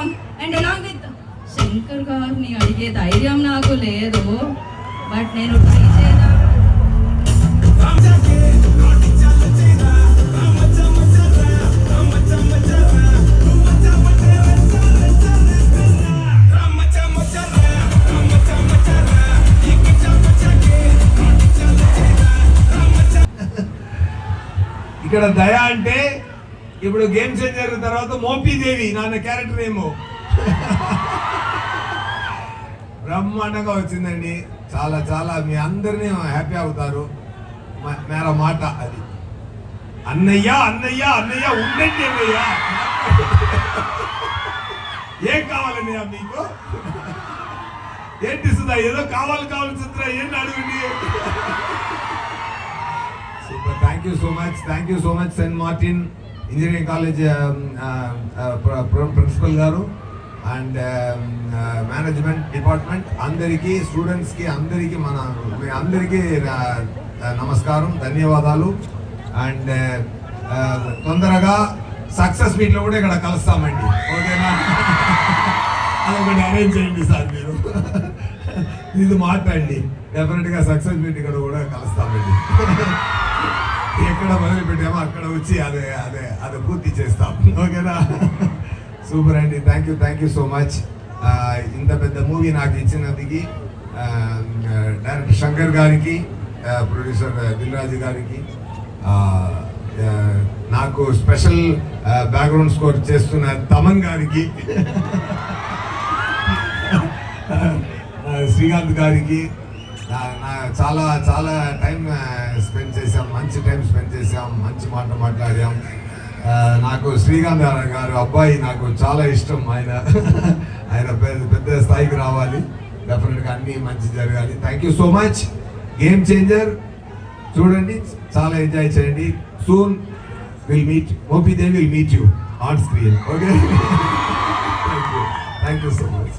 Song and along with Shankar గారిని అడిగే ధైర్యం నాకు లేదు, బట్ నేను ట్రై చేద్దాం. ఇక్కడ దయ అంటే ఇప్పుడు గేమ్ చేంజర్ తర్వాత మోపీదేవి నాన్న క్యారెక్టర్ ఏమో బ్రహ్మాండంగా వచ్చిందండి. చాలా చాలా మీ అందరినీ హ్యాపీ అవుతారు. మేర మాట అది. అన్నయ్య అన్నయ్య అన్నయ్య ఉండండి అన్నయ్య. ఏం కావాలన్నయ్య మీకు? ఏంటి సుధా ఏదో కావాలి సుధా ఏంటి అడగండి. Super. Thank you so much Saint Martin engineering college principal గారు అండ్ మేనేజ్మెంట్ డిపార్ట్మెంట్ అందరికీ, స్టూడెంట్స్కి అందరికీ మీ అందరికీ నమస్కారం, ధన్యవాదాలు. అండ్ తొందరగా సక్సెస్ మీట్లో కూడా ఇక్కడ కలుస్తామండి, ఓకేనా? అదొకటి అరేంజ్ చేయండి సార్ మీరు. ఇది మాట్లాడండి, డెఫినెట్గా సక్సెస్ మీట్ ఇక్కడ కూడా కలుస్తామండి. ఎక్కడ మొదలు పెట్టామో అక్కడ వచ్చి అదే పూర్తి చేస్తాం, ఓకేనా? సూపర్ అండి. Thank you so much. ఇంత పెద్ద మూవీ నాకు ఇచ్చినందుకు డైరెక్టర్ శంకర్ గారికి, ప్రొడ్యూసర్ దిల్రాజు గారికి, నాకు స్పెషల్ బ్యాక్గ్రౌండ్ స్కోర్ చేస్తున్న తమన్ గారికి, శ్రీకాంత్ గారికి చాలా చాలా టైం స్పెండ్ చేసాం, మంచి టైం స్పెండ్ చేసాం, మంచి మాట్లాడాం. నాకు శ్రీకాంత్ గారు అబ్బాయి నాకు చాలా ఇష్టం. ఆయన పెద్ద స్థాయికి రావాలి, డెఫినెట్గా అన్నీ మంచి జరగాలి. Thank you so much. Game changer చూడండి, చాలా ఎంజాయ్ చేయండి. Soon will meet, Mopidevi will meet you on screen, okay? Thank you so much.